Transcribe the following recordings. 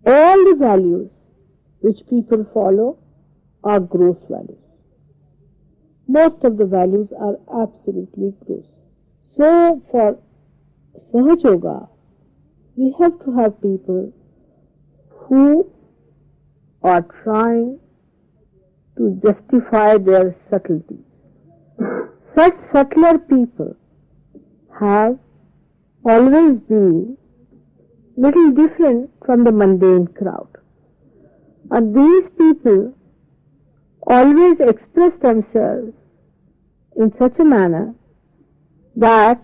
All the values which people follow are gross values. Most of the values are absolutely gross. So for Sahaj Yoga, we have to have people who are trying to justify their subtleties. Such subtler people have always been little different from the mundane crowd. And these people always express themselves in such a manner that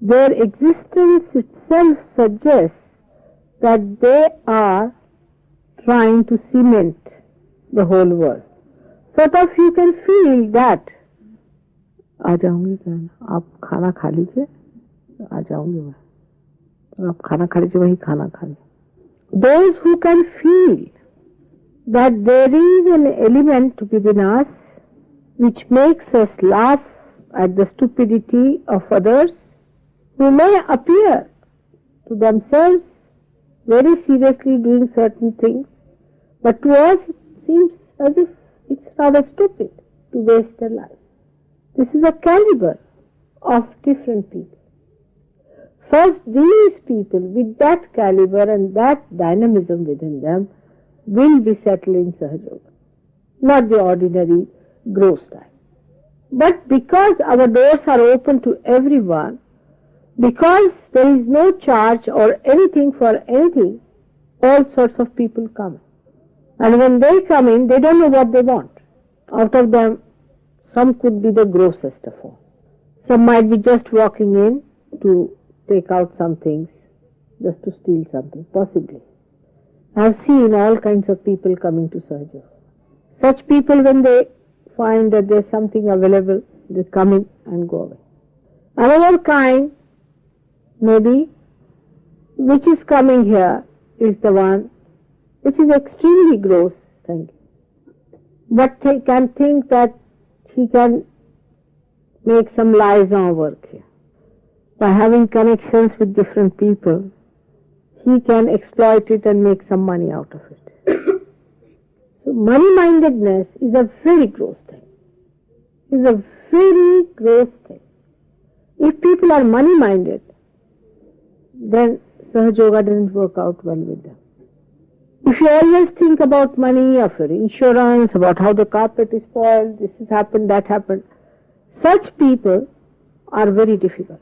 their existence itself suggests that they are trying to cement the whole world. Sort of you can feel that आ जाऊंगी क्या आप खाना खा लीजिए आ जाऊंगी मैं और आप खाना खा लीजिए वही खाना खा लीजिए. Those who can feel that there is an element within us which makes us laugh at the stupidity of others, who may appear to themselves very seriously doing certain things, but to us it seems as if it's rather stupid to waste their life. This is a caliber of different people. First, these people with that caliber and that dynamism within them will be settled in Sahaja Yoga, not the ordinary gross type. But because our doors are open to everyone, because there is no charge or anything for anything, all sorts of people come. And when they come in, they don't know what they want. Out of them, some could be the grossest of all. Some might be just walking in to take out some things, just to steal something, possibly. I have seen all kinds of people coming to Sahaja Yoga. Such people, when they find that there's something available, they come in and go away. Another kind, maybe, which is coming here, is the one which is extremely gross thinking. But he can think that he can make some liaison work here. By having connections with different people, he can exploit it and make some money out of it. So money-mindedness is a very gross thing. Is a very gross thing. If people are money-minded, then Sahaja Yoga doesn't work out well with them. If you always think about money, of your insurance, about how the carpet is spoiled, this has happened, that happened, such people are very difficult.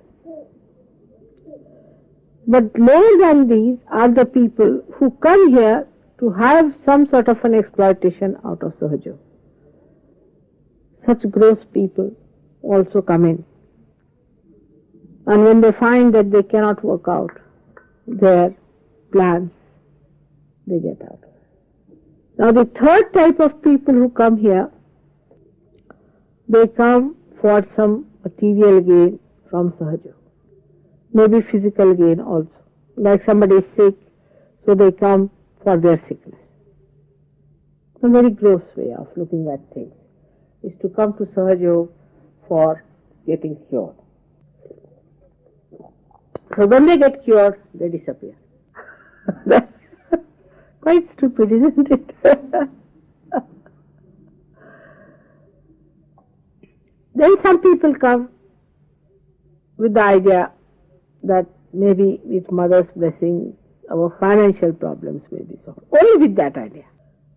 But lower than these are the people who come here to have some sort of an exploitation out of Sahaja Yoga. Such gross people also come in. And when they find that they cannot work out their plans, they get out. Now the third type of people who come here, they come for some material gain from Sahaja Yoga. Maybe physical gain also. Like somebody is sick, so they come for their sickness. A very gross way of looking at things is to come to Sahaja Yoga for getting cured. So when they get cured, they disappear. That's quite stupid, isn't it? Then some people come with the idea that maybe with mother's blessing our financial problems may be solved. Only with that idea.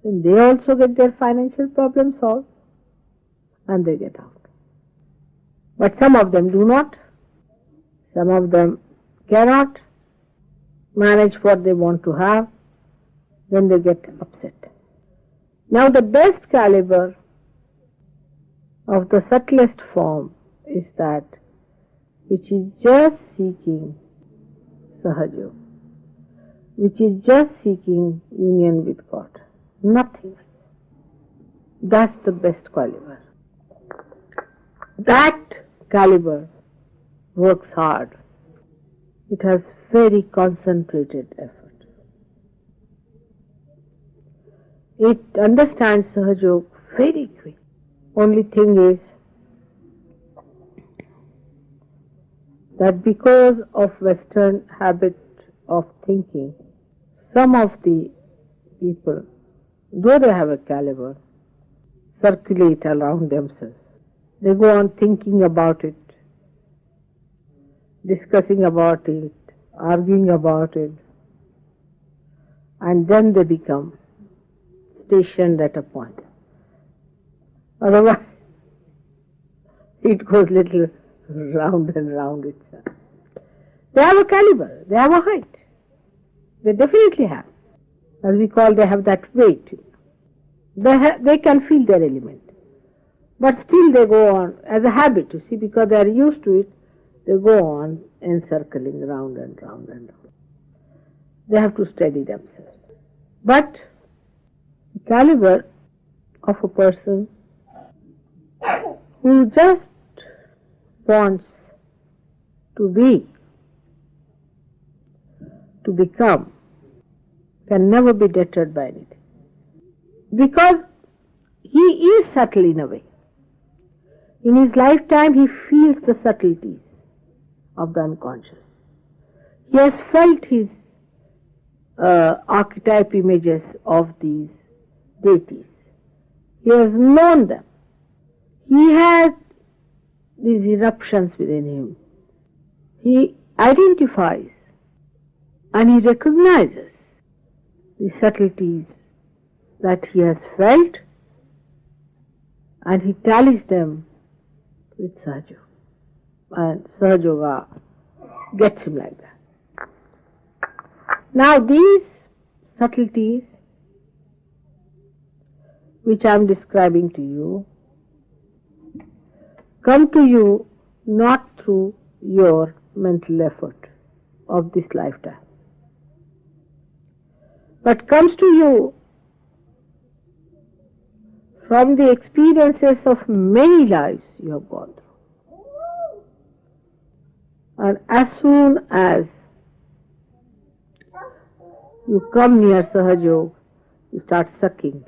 Then they also get their financial problems solved and they get out. But some of them do not. Some of them cannot manage what they want to have. Then they get upset. Now the best caliber of the subtlest form is that which is just seeking Sahaja Yoga, which is just seeking union with God. Nothing. That's the best caliber. That caliber works hard. It has very concentrated effort. It understands Sahaja Yoga very quick. Only thing is that because of Western habit of thinking, Some of the people, though they have a caliber, circulate around themselves. They go on thinking about it, discussing about it, arguing about it, and then they become stationed at a point. Otherwise, it goes little round and round itself. They have a caliber, they have a height. They definitely have. As we call, they have that weight. They can feel their element. But still they go on as a habit, you see, because they are used to it, they go on encircling round and round and round. They have to steady themselves. But the caliber of a person who just wants to be, to become, can never be deterred by anything. Because he is subtle in a way. In his lifetime he feels the subtleties of the unconscious. He has felt his archetype images of these deities. He has known them. He has these eruptions within him. He identifies and he recognizes the subtleties that he has felt, and he tallies them with Sahaja. And Sahaja gets him like that. Now these subtleties which I am describing to you come to you not through your mental effort of this lifetime, but comes to you from the experiences of many lives you have gone through. And as soon as you come near Sahaja, you start sucking.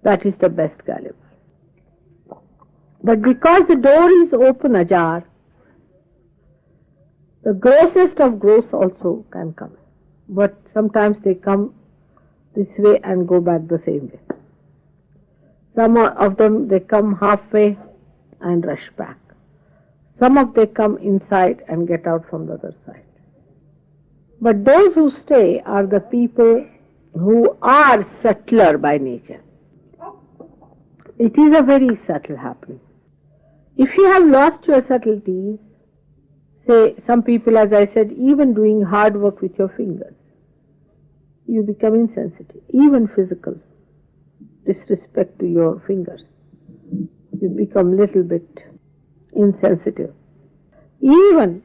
That is the best caliber. But because the door is open ajar, the grossest of gross also can come. But sometimes they come this way and go back the same way. Some of them, they come halfway and rush back. Some of them come inside and get out from the other side. But those who stay are the people who are subtler by nature. It is a very subtle happening. If you have lost your subtleties, say some people, as I said, even doing hard work with your fingers, you become insensitive, even physical disrespect to your fingers. You become little bit insensitive. Even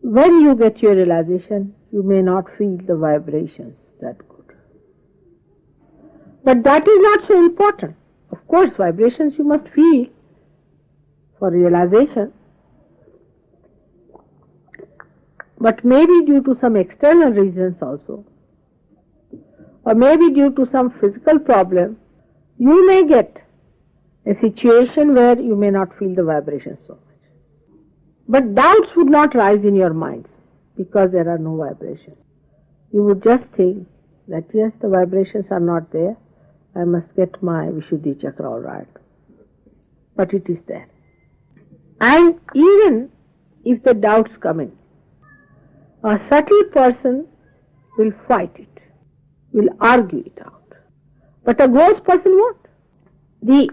when you get your realization, you may not feel the vibrations that good. But that is not so important. Of course, vibrations you must feel for realization. But maybe due to some external reasons also, or maybe due to some physical problem, you may get a situation where you may not feel the vibrations so much. But doubts would not rise in your minds because there are no vibrations. You would just think that yes, the vibrations are not there, I must get my Vishuddhi Chakra all right. But it is there. And even if the doubts come in, a subtle person will fight it, will argue it out. But a gross person won't. The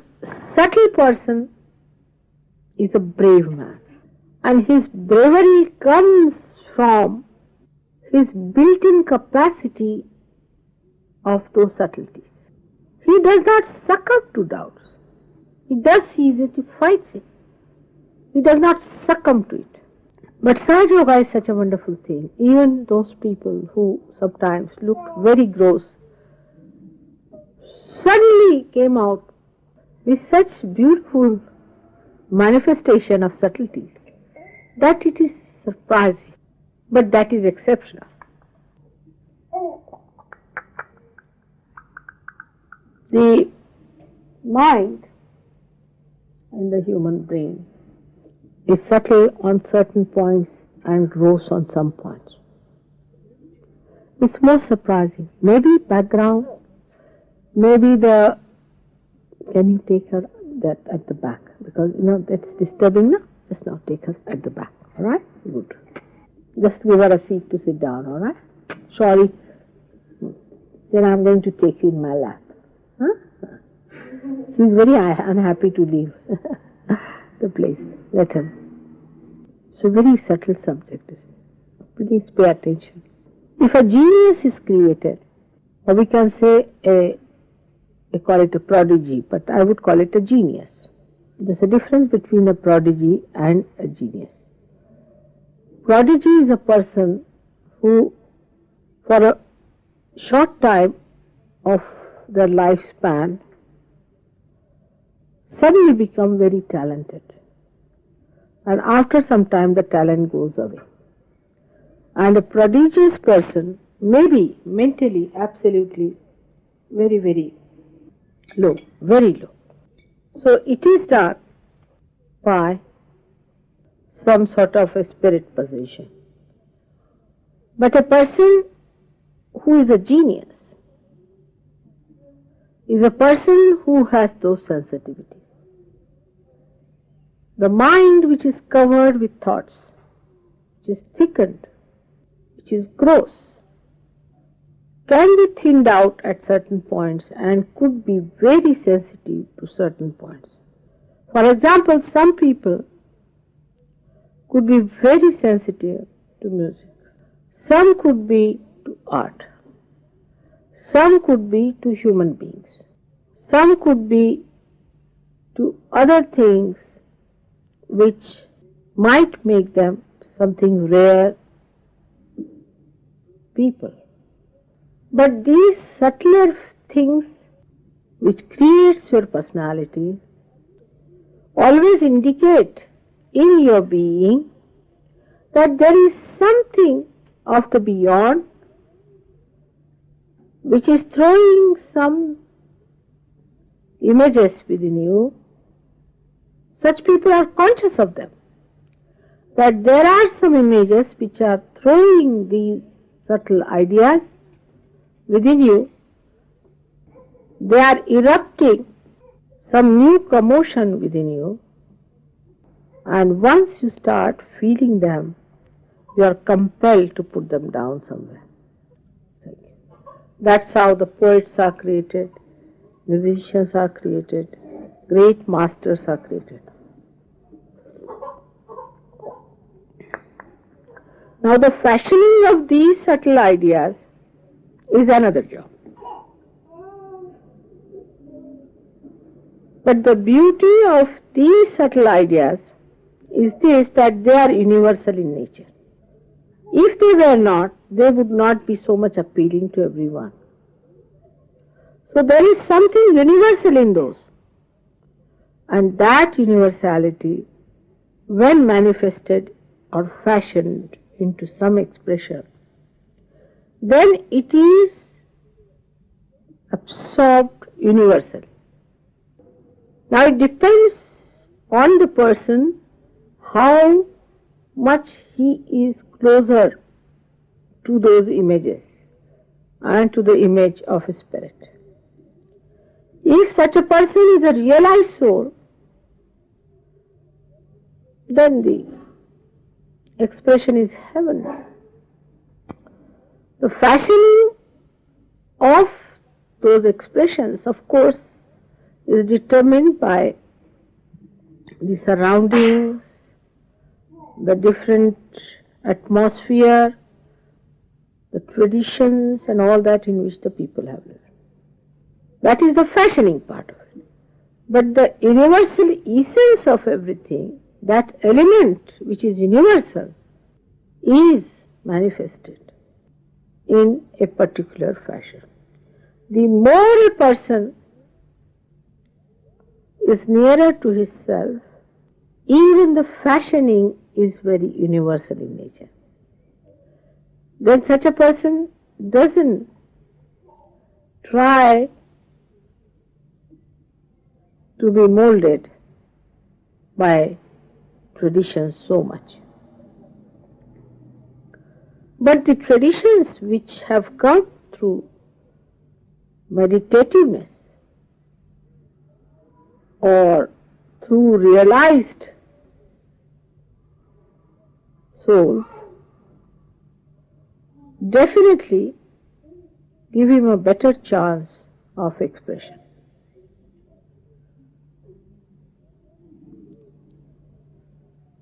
subtle person is a brave man. And his bravery comes from his built-in capacity of those subtleties. He does not succumb to doubts. He does seize it, he fights it. He does not succumb to it. But Sahaja Yoga is such a wonderful thing. Even those people who sometimes looked very gross suddenly came out with such beautiful manifestation of subtleties that it is surprising. But that is exceptional. The mind and the human brain is subtle on certain points and gross on some points. It's more surprising. Maybe background, maybe the, can you take her that at the back? Because, that's disturbing now. Just now take her at the back. Alright? Good. Just give her a seat to sit down, alright? Sorry. Then I'm going to take you in my lap. Huh? She's very unhappy to leave the place. Let her. It's a very subtle subject. Please pay attention. If a genius is created, or we can say we call it a prodigy, but I would call it a genius. There's a difference between a prodigy and a genius. Prodigy is a person who, for a short time of their lifespan, suddenly become very talented. And after some time, the talent goes away. And a prodigious person may be mentally absolutely very, very low, very low. So it is done by some sort of a spirit possession. But a person who is a genius is a person who has those sensitivities. The mind which is covered with thoughts, which is thickened, which is gross, can be thinned out at certain points and could be very sensitive to certain points. For example, some people could be very sensitive to music. Some could be to art. Some could be to human beings. Some could be to other things which might make them something rare people. But these subtler things which creates your personality always indicate in your being that there is something of the beyond which is throwing some images within you. Such people are conscious of them, that there are some images which are throwing these subtle ideas within you. They are erupting some new commotion within you, and once you start feeling them, you are compelled to put them down somewhere. That's how the poets are created, musicians are created, great masters are created. Now the fashioning of these subtle ideas is another job. But the beauty of these subtle ideas is this, that they are universal in nature. If they were not, they would not be so much appealing to everyone. So there is something universal in those. And that universality, when manifested or fashioned into some expression, then it is absorbed universally. Now it depends on the person how much he is closer to those images and to the image of a spirit. If such a person is a realized soul, then the expression is heaven. The fashioning of those expressions, of course, is determined by the surroundings, the different atmosphere, the traditions and all that in which the people have lived. That is the fashioning part of it. But the universal essence of everything, that element which is universal, is manifested in a particular fashion. The more a person is nearer to his self, even the fashioning is very universal in nature. Then such a person doesn't try to be molded by traditions so much. But the traditions which have come through meditativeness or through realized souls definitely give him a better chance of expression.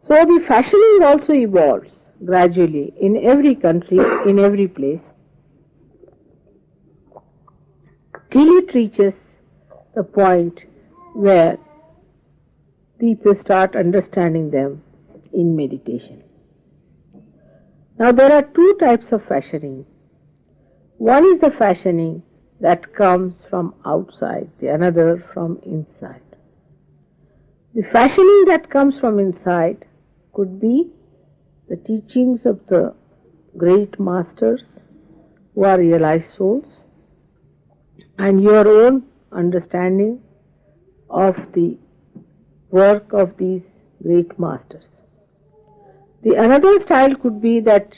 So the fashioning also evolves gradually in every country, in every place, till it reaches the point where people start understanding them in meditation. Now there are two types of fashioning. One is the fashioning that comes from outside, the another from inside. The fashioning that comes from inside could be the teachings of the great masters who are realized souls, and your own understanding of the work of these great masters. The another style could be that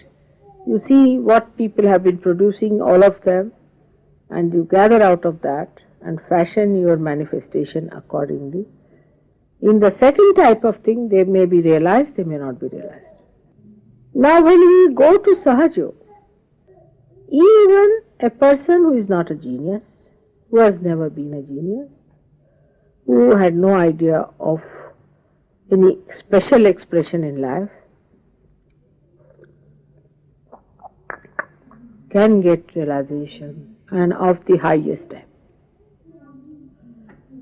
you see what people have been producing, all of them, and you gather out of that and fashion your manifestation accordingly. In the second type of thing, they may be realized, they may not be realized. Now when we go to Sahaja, even a person who is not a genius, who has never been a genius, who had no idea of any special expression in life, can get realization, and of the highest type.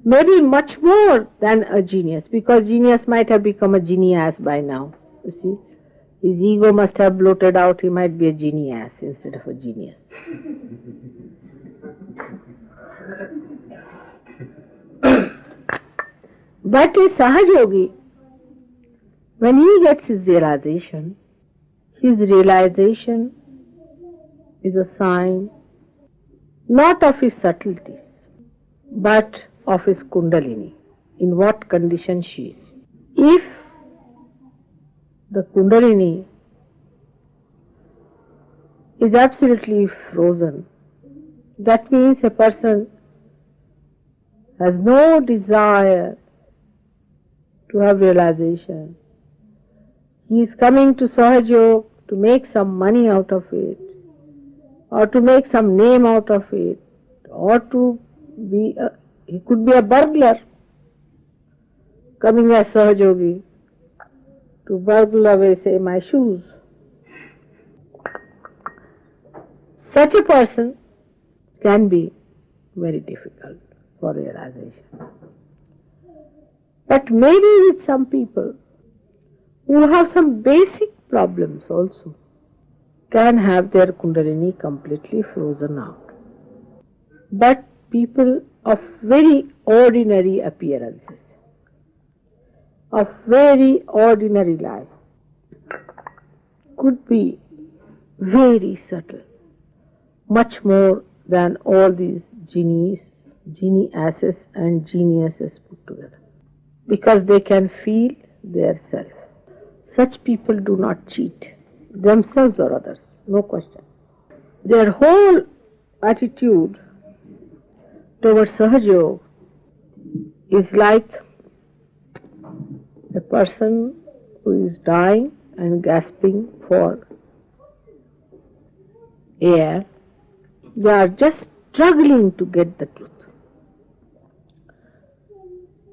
Maybe much more than a genius, because genius might have become a genius by now. You see, his ego must have bloated out, he might be a genius instead of a genius. But a Sahajogi, when he gets his realization is a sign not of his subtleties, but of his kundalini, in what condition she is. If the kundalini is absolutely frozen, that means a person has no desire to have realization. He is coming to Sahaja to make some money out of it, or to make some name out of it, or to be he could be a burglar coming as Sahajogi to burgle away, say, my shoes. Such a person can be very difficult for realization. But maybe with some people who have some basic problems also, can have their kundalini completely frozen out. But people of very ordinary appearances, of very ordinary life, could be very subtle, much more than all these geniuses and geniuses put together, because they can feel their self. Such people do not cheat themselves or others, no question. Their whole attitude towards Sahaja is like a person who is dying and gasping for air. They are just struggling to get the truth.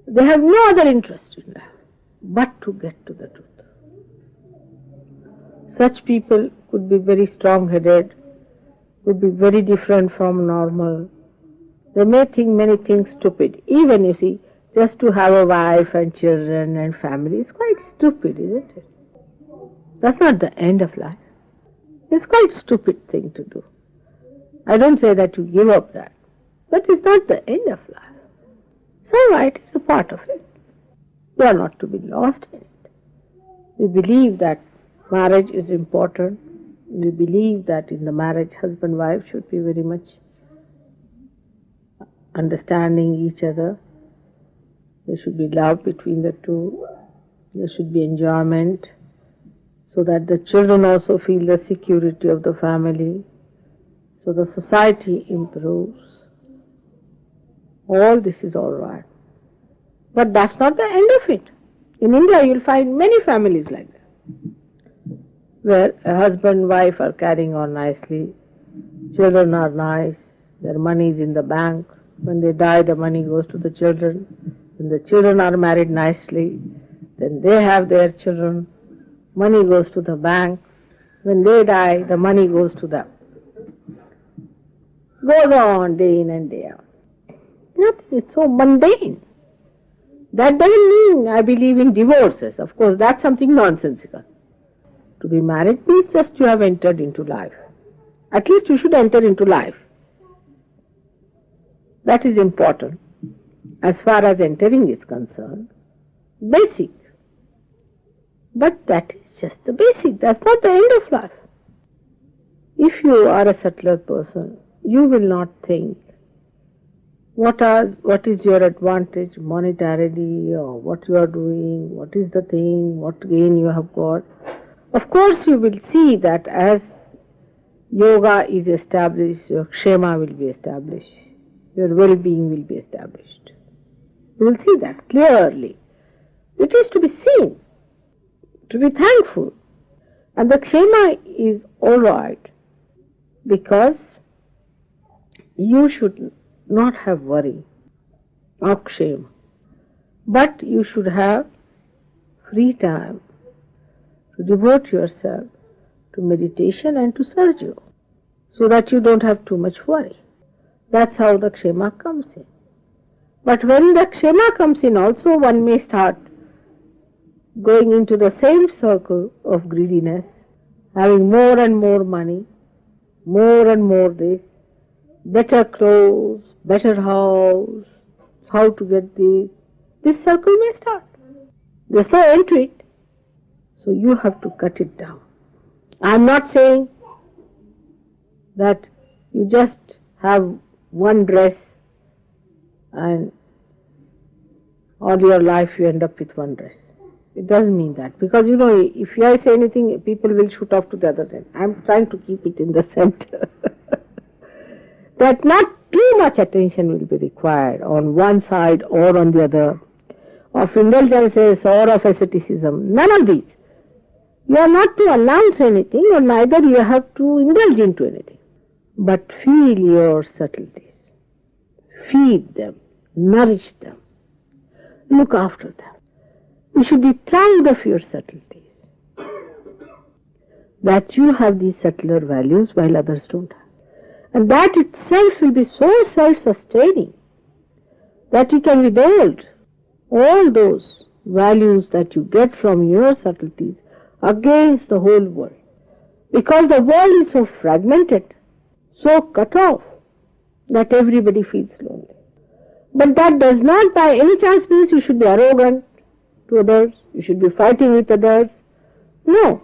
They have no other interest in life but to get to the truth. Such people could be very strong-headed, could be very different from normal. They may think many things stupid. Even, you see, just to have a wife and children and family is quite stupid, isn't it? That's not the end of life. It's quite a stupid thing to do. I don't say that you give up that, but it's not the end of life. It's all right, it's a part of it. You are not to be lost in it. We believe that marriage is important. We believe that in the marriage, husband and wife should be very much understanding each other. There should be love between the two. There should be enjoyment. so that the children also feel the security of the family, so the society improves. All this is all right. But that's not the end of it. In India you'll find many families like that, where a husband and wife are carrying on nicely, children are nice, their money is in the bank. When they die, the money goes to the children. When the children are married nicely, then they have their children, money goes to the bank. When they die, the money goes to them. Goes on day in and day out. Nothing, it's so mundane. That doesn't mean I believe in divorces. Of course, that's something nonsensical. To be married means just you have entered into life. At least you should enter into life. That is important as far as entering is concerned. Basic. But that is just the basic. That's not the end of life. If you are a settler person, you will not think what is your advantage monetarily, or what you are doing, what is the thing, what gain you have got. Of course you will see that as yoga is established, your kshema will be established, your well-being will be established. You will see that clearly. It is to be seen, to be thankful. And the kshema is all right, because you should not have worry of kshema, but you should have free time to devote yourself to meditation and to sarjo, so that you don't have too much worry. That's how the kshema comes in. But when the kshema comes in also, one may start going into the same circle of greediness, having more and more money, more and more this, better clothes, better house, how to get this. This circle may start. There's no end to it. So you have to cut it down. I'm not saying that you just have one dress and all your life you end up with one dress. It doesn't mean that. Because if I say anything, people will shoot off to the other end. I'm trying to keep it in the center. That not too much attention will be required on one side or on the other, of indulgences or of asceticism. None of these. You are not to announce anything, or neither you have to indulge into anything. But feel your subtleties. Feed them. Nourish them. Look after them. You should be proud of your subtleties. That you have these subtler values while others don't have. And that itself will be so self-sustaining that you can withhold all those values that you get from your subtleties against the whole world. Because the world is so fragmented, so cut off, that everybody feels lonely. But that does not by any chance mean you should be arrogant to others, you should be fighting with others. No.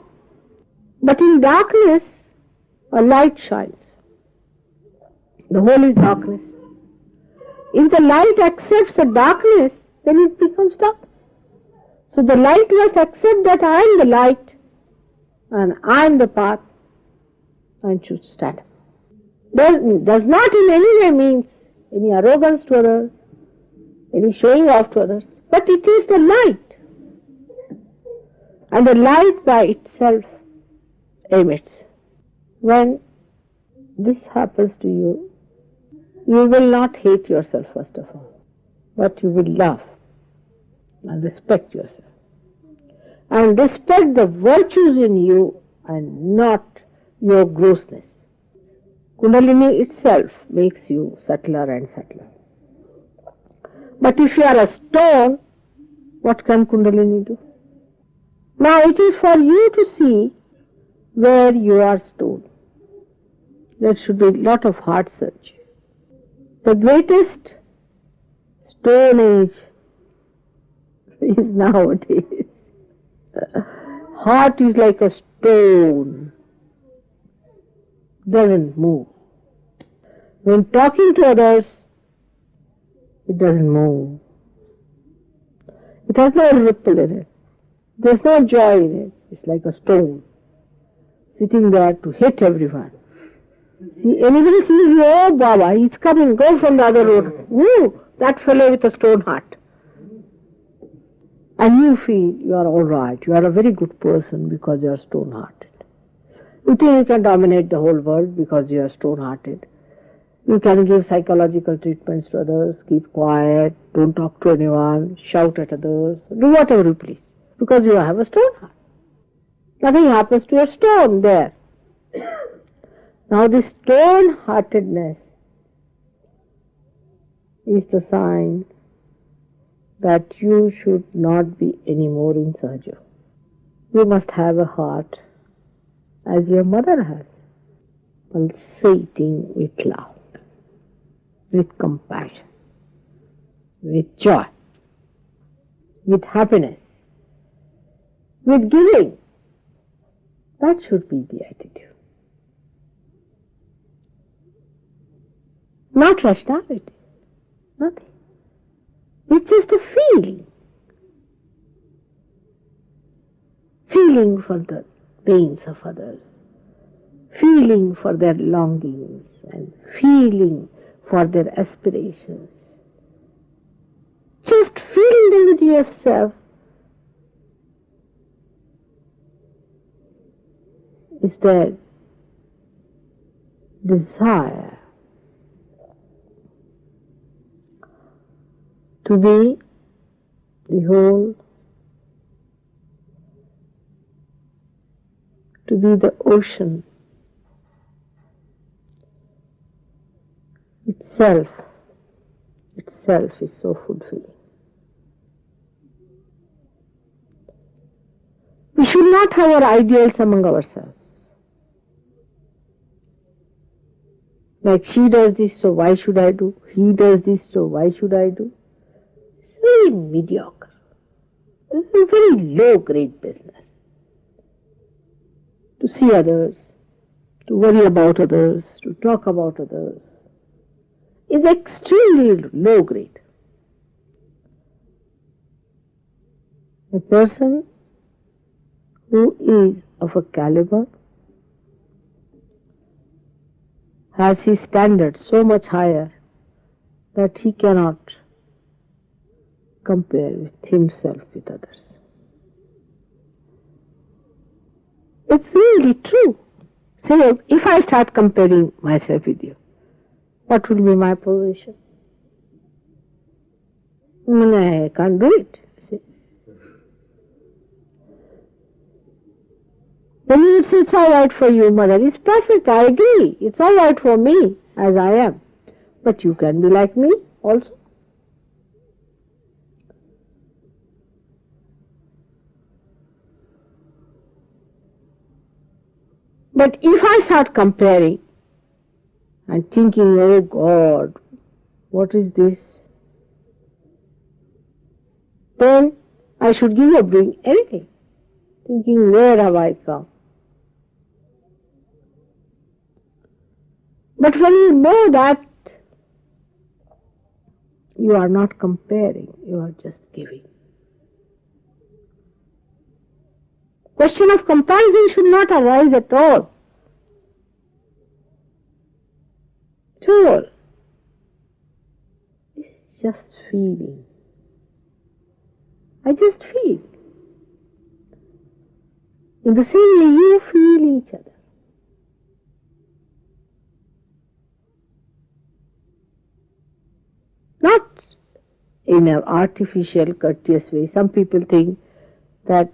But in darkness, a light shines. The whole is darkness. If the light accepts the darkness, then it becomes darkness. So the light must accept that I am the light and I am the path and should stand up. Does not in any way mean any arrogance to others, any showing off to others, but it is the light. And the light by itself emits. When this happens to you, you will not hate yourself first of all, but you will love and respect yourself. And respect the virtues in you and not your grossness. Kundalini itself makes you subtler and subtler. But if you are a stone, what can Kundalini do? Now it is for you to see where you are stone. There should be a lot of heart search. The greatest stone age is nowadays. Heart is like a stone. Doesn't move. When talking to others, it doesn't move. It has no ripple in it. There's no joy in it. It's like a stone sitting there to hit everyone. See, anybody sees you, oh Baba, he's coming, go from the other road. Woo, that fellow with a stone heart. And you feel you are all right, you are a very good person because you are stone-hearted. You think you can dominate the whole world because you are stone-hearted. You can give psychological treatments to others, keep quiet, don't talk to anyone, shout at others, do whatever you please, because you have a stone heart. Nothing happens to your stone there. Now this stone-heartedness is the sign that you should not be any more in Sahaja. You must have a heart as your mother has, pulsating with love, with compassion, with joy, with happiness, with giving. That should be the attitude. Not rationality, nothing. It's just a feeling. Feeling for the pains of others, feeling for their longings, and feeling for their aspirations. Just feeling them with yourself is their desire to be the whole, to be the ocean itself is so fulfilling. We should not have our ideals among ourselves. Like she does this, so why should I do? He does this, so why should I do? It's very mediocre. This is a very low-grade business. To see others, to worry about others, to talk about others, is extremely low-grade. A person who is of a caliber has his standards so much higher that he cannot compare with himself with others. It's really true. So if I start comparing myself with you, what will be my position? I can't do it. See? Then you would say, it's all right for you, mother. It's perfect, I agree. It's all right for me as I am. But you can be like me also. But if I start comparing and thinking, oh God, what is this? Then I should give up doing anything, thinking, where have I come? But when you know that you are not comparing, you are just giving. Question of comparison should not arise at all. At all. It's just feeling. I just feel. In the same way you feel each other. Not in an artificial, courteous way. Some people think that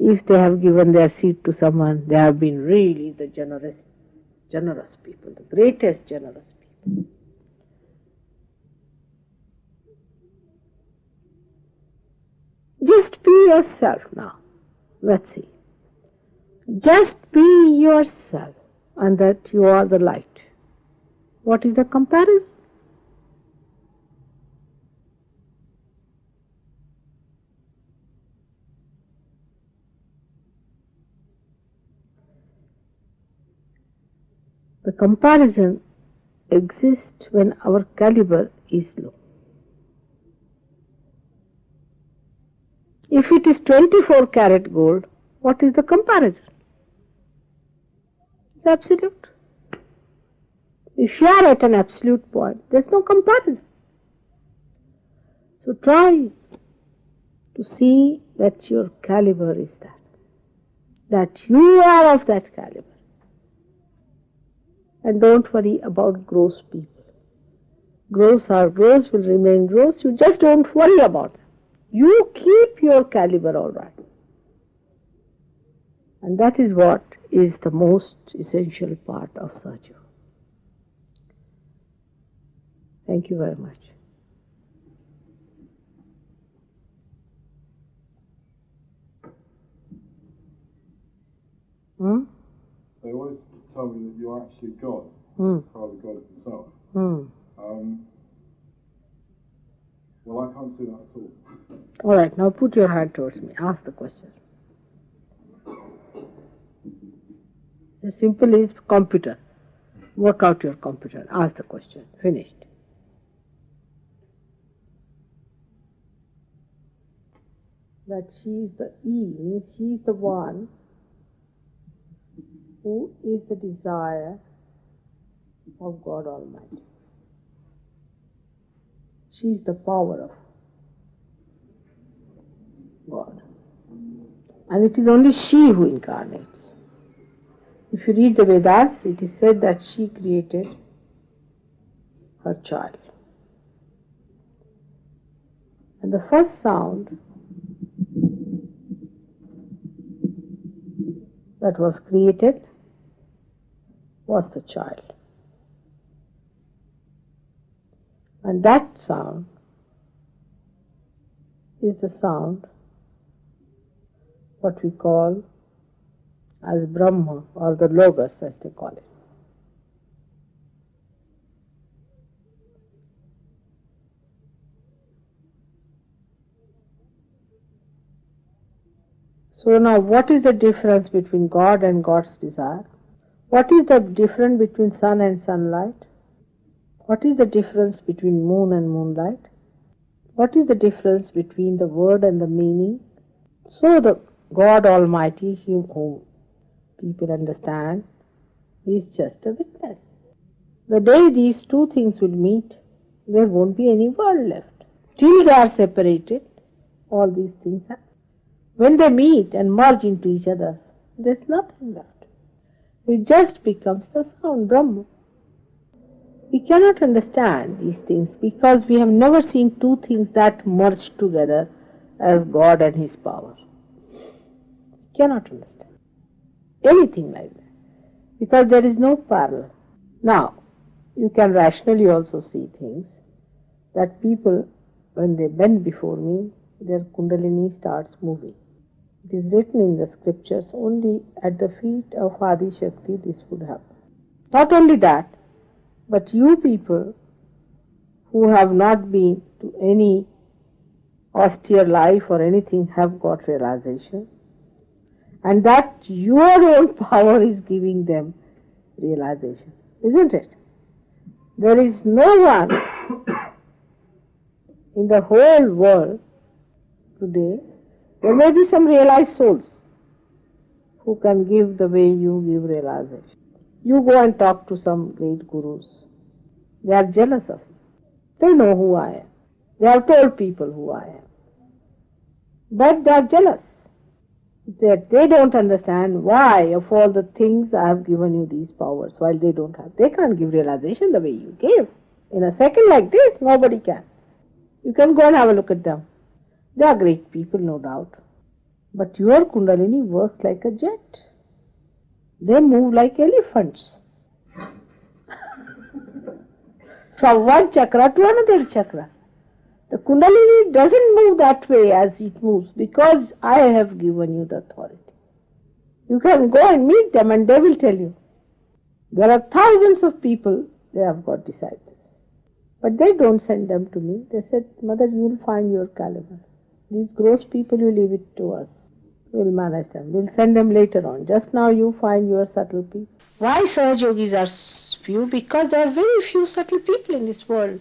if they have given their seat to someone, they have been really the generous people, the greatest generous people. Just be yourself now. Let's see. Just be yourself, and that you are the light. What is the comparison? The comparison exists when our caliber is low. If it is 24 karat gold, What is the comparison? It's absolute. If you are at an absolute point, there's no comparison. So try to see that your caliber is that you are of that caliber. And don't worry about gross people. Gross are gross, will remain gross. You just don't worry about them. You keep your caliber all right. And that is what is the most essential part of Sahaja. Thank you very much. They always tell me that you're actually God, Father God himself. Well, I can't see that at all. All right, now put your hand towards me. Ask the question. The simple is computer. Work out your computer. Ask the question. Finished. That she is the E, means she is the one who is the desire of God Almighty. She is the power of God. And it is only she who incarnates. If you read the Vedas, it is said that she created her child. And the first sound that was created was the child. And that sound is the sound what we call as Brahma, or the Logos as they call it. So now what is the difference between God and God's desire? What is the difference between sun and sunlight? What is the difference between moon and moonlight? What is the difference between the word and the meaning? So the God Almighty, whom people understand, is just a witness. The day these two things will meet, there won't be any world left. Till they are separated, all these things happen. When they meet and merge into each other, there's nothing left. It just becomes the sound, Brahma. We cannot understand these things because we have never seen two things that merge together as God and His power. We cannot understand anything like that because there is no parallel. Now, you can rationally also see things that people, when they bend before me, their Kundalini starts moving. It is written in the scriptures, only at the feet of Adi Shakti this would happen. Not only that, but you people who have not been to any austere life or anything have got realization, and that your own power is giving them realization, isn't it? There is no one in the whole world today. There may be some realized souls who can give the way you give realization. You go and talk to some great gurus. They are jealous of me. They know who I am. They have told people who I am. But they are jealous. That they don't understand why of all the things I have given you these powers while they don't have. They can't give realization the way you gave. In a second like this, nobody can. You can go and have a look at them. They are great people, no doubt. But your Kundalini works like a jet. They move like elephants. From one chakra to another chakra. The Kundalini doesn't move that way as it moves because I have given you the authority. You can go and meet them and they will tell you. There are thousands of people, they have got disciples. But they don't send them to me. They said, Mother, you will find your caliber. These gross people, you leave it to us. We will manage them. We will send them later on. Just now you find your subtle people. Why Sahaja Yogis are few? Because there are very few subtle people in this world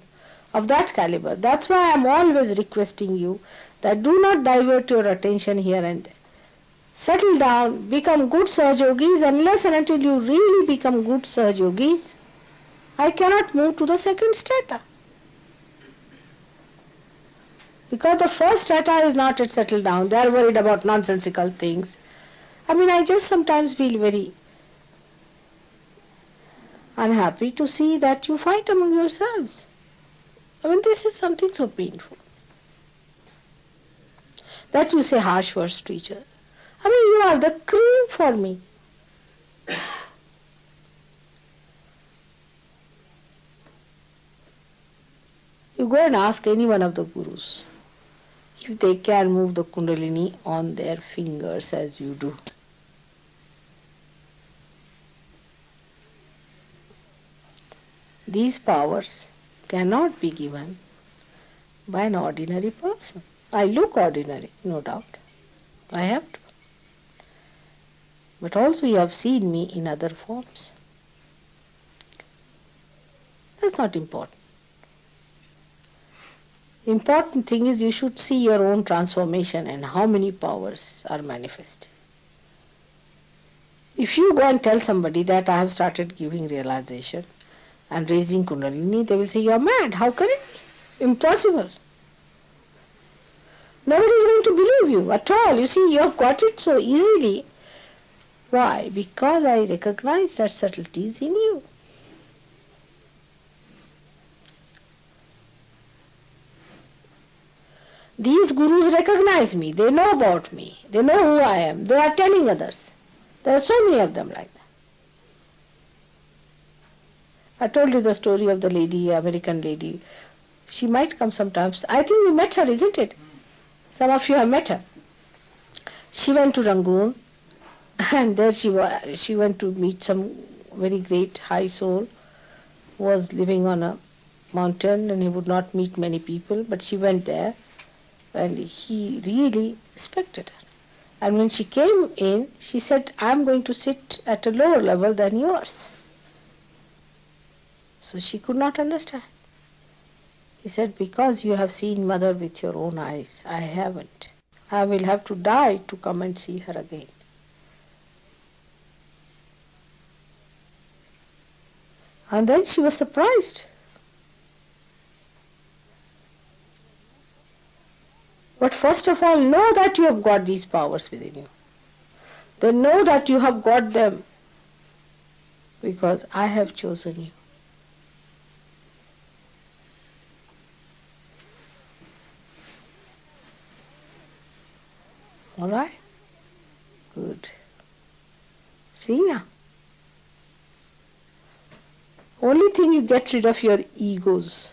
of that caliber. That's why I am always requesting you that do not divert your attention here and there. settle down, become good Sahajogis. Unless and until you really become good Sahajogis, I cannot move to the second strata. Because the first strata is not yet settled down. They are worried about nonsensical things. I just sometimes feel very unhappy to see that you fight among yourselves. This is something so painful. That you say harsh words to each other. You are the cream for me. You go and ask any one of the gurus if they can move the Kundalini on their fingers as you do. These powers cannot be given by an ordinary person. I look ordinary, no doubt. I have to. But also you have seen me in other forms. That's not important. Important thing is you should see your own transformation and how many powers are manifested. If you go and tell somebody that I have started giving realization and raising Kundalini, they will say you are mad. How can it be? Impossible. Nobody is going to believe you at all. You see, you have got it so easily. Why? Because I recognize that subtleties in you. These gurus recognize me. They know about me. They know who I am. They are telling others. There are so many of them like that. I told you the story of the lady, American lady. She might come sometimes. I think you met her, isn't it? Some of you have met her. She went to Rangoon, and there she went to meet some very great high soul who was living on a mountain, and he would not meet many people, but she went there, and he really respected her. And when she came in, she said, I am going to sit at a lower level than yours. So she could not understand. He said, because you have seen Mother with your own eyes, I haven't. I will have to die to come and see her again. And then she was surprised. But first of all, know that you have got these powers within you. Then know that you have got them because I have chosen you. All right? Good. See now? Only thing you get rid of your egos,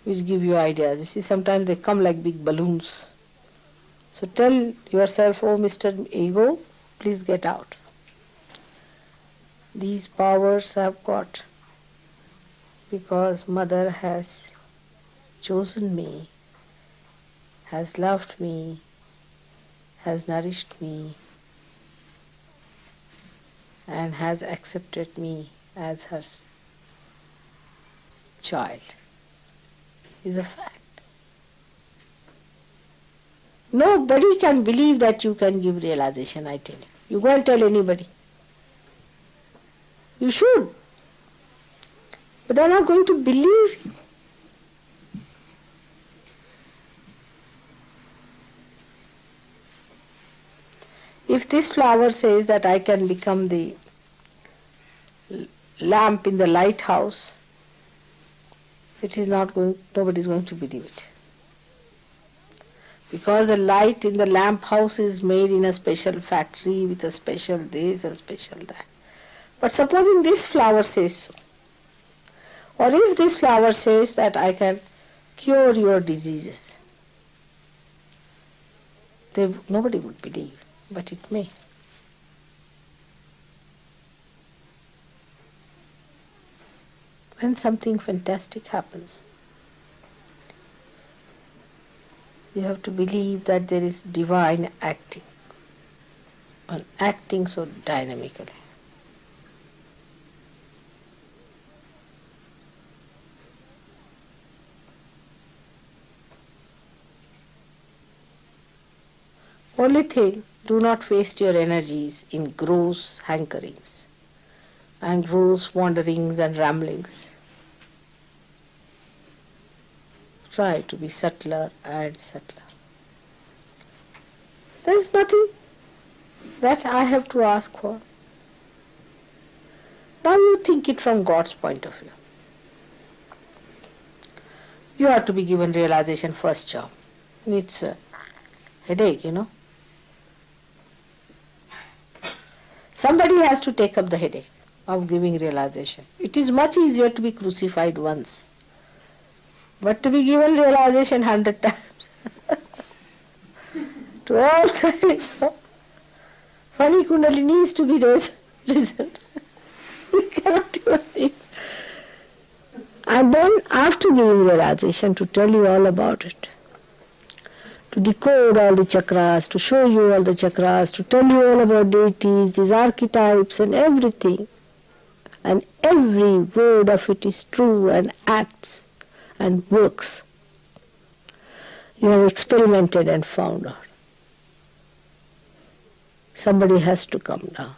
which give you ideas. You see, sometimes they come like big balloons. So tell yourself, oh Mr. Ego, please get out. These powers I've got because Mother has chosen me, has loved me, has nourished me, and has accepted me as her child. Is a fact. Nobody can believe that you can give realization, I tell you. You go and tell anybody. You should. But they are not going to believe you. If this flower says that I can become the lamp in the lighthouse, nobody is going to believe it. Because the light in the lamp house is made in a special factory with a special this and special that. But supposing this flower says so, or if this flower says that I can cure your diseases, nobody would believe, but it may. When something fantastic happens, you have to believe that there is divine acting, and acting so dynamically. Only thing, Do not waste your energies in gross hankerings and gross wanderings and ramblings. Try to be subtler and subtler. There is nothing that I have to ask for. Now you think it from God's point of view. You are to be given realization first job. It's a headache, Somebody has to take up the headache of giving realization. It is much easier to be crucified once, but to be given realization 100 times. To all kinds of funny kundalinis to be risen. You cannot imagine. And then after giving realization, to tell you all about it, to decode all the chakras, to show you all the chakras, to tell you all about deities, these archetypes and everything. And every word of it is true and acts and works. You have experimented and found out. Somebody has to come down.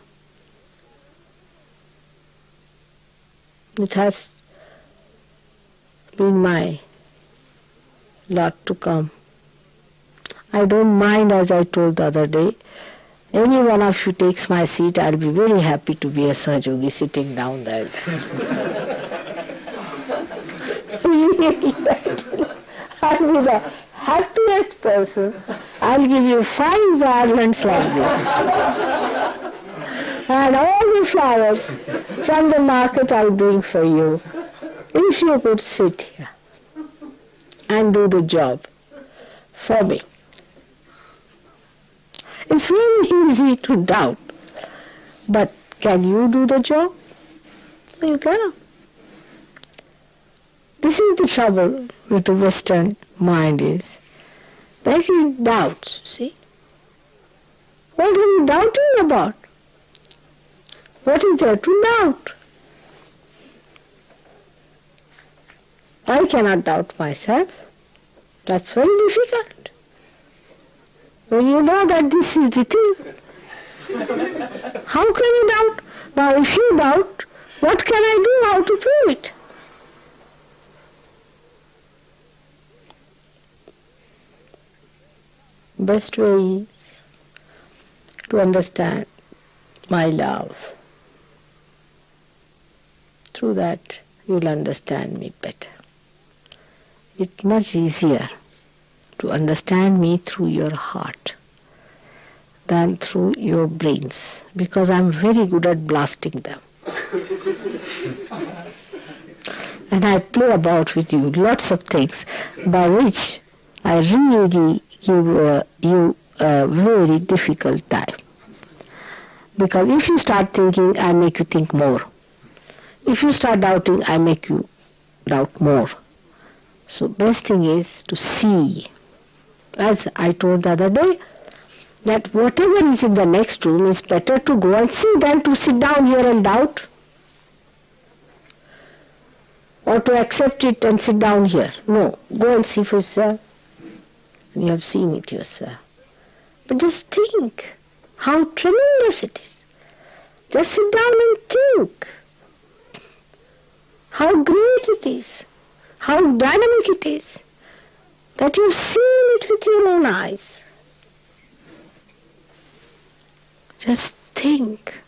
It has been my lot to come. I don't mind, as I told the other day, any one of you takes my seat, I'll be very happy to be a Sahajogi sitting down there. I'll be the happiest person. I'll give you 5 garlands like this. And all the flowers from the market I'll bring for you. If you could sit here and do the job for me. It's very easy to doubt, but can you do the job? You cannot. This is the trouble with the Western mind is that it doubts, see? What are you doubting about? What is there to doubt? I cannot doubt myself. That's very difficult. When you know that this is the thing, how can you doubt? Now if you doubt, what can I do? How to prove it? Best way is to understand my love. Through that you'll understand me better. It's much easier to understand me through your heart than through your brains, because I'm very good at blasting them. And I play about with you lots of things by which I really give you a very difficult time. Because if you start thinking, I make you think more. If you start doubting, I make you doubt more. So best thing is to see, as I told the other day, that whatever is in the next room is better to go and see than to sit down here and doubt, or to accept it and sit down here. No, go and see for yourself. You have seen it yourself. But just think how tremendous it is. Just sit down and think how great it is, how dynamic it is, that you've seen it with your own eyes. Just think.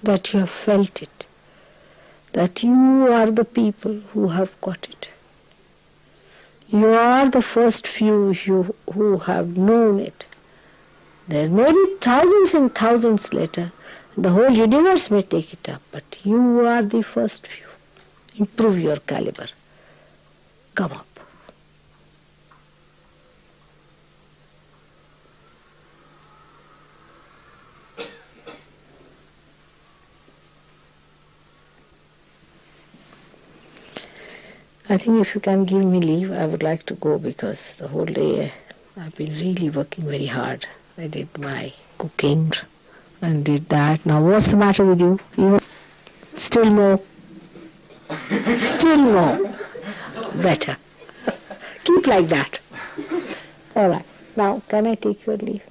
That you have felt it, that you are the people who have got it. You are the first few who have known it. There may be thousands and thousands later. The whole universe may take it up, but you are the first few. Improve your caliber. Come up. I think if you can give me leave, I would like to go, because the whole day I've been really working very hard. I did my cooking and did that. Now what's the matter with you? You still more? Still more. Better. Keep like that. All right. Now, can I take your leave?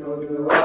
Guru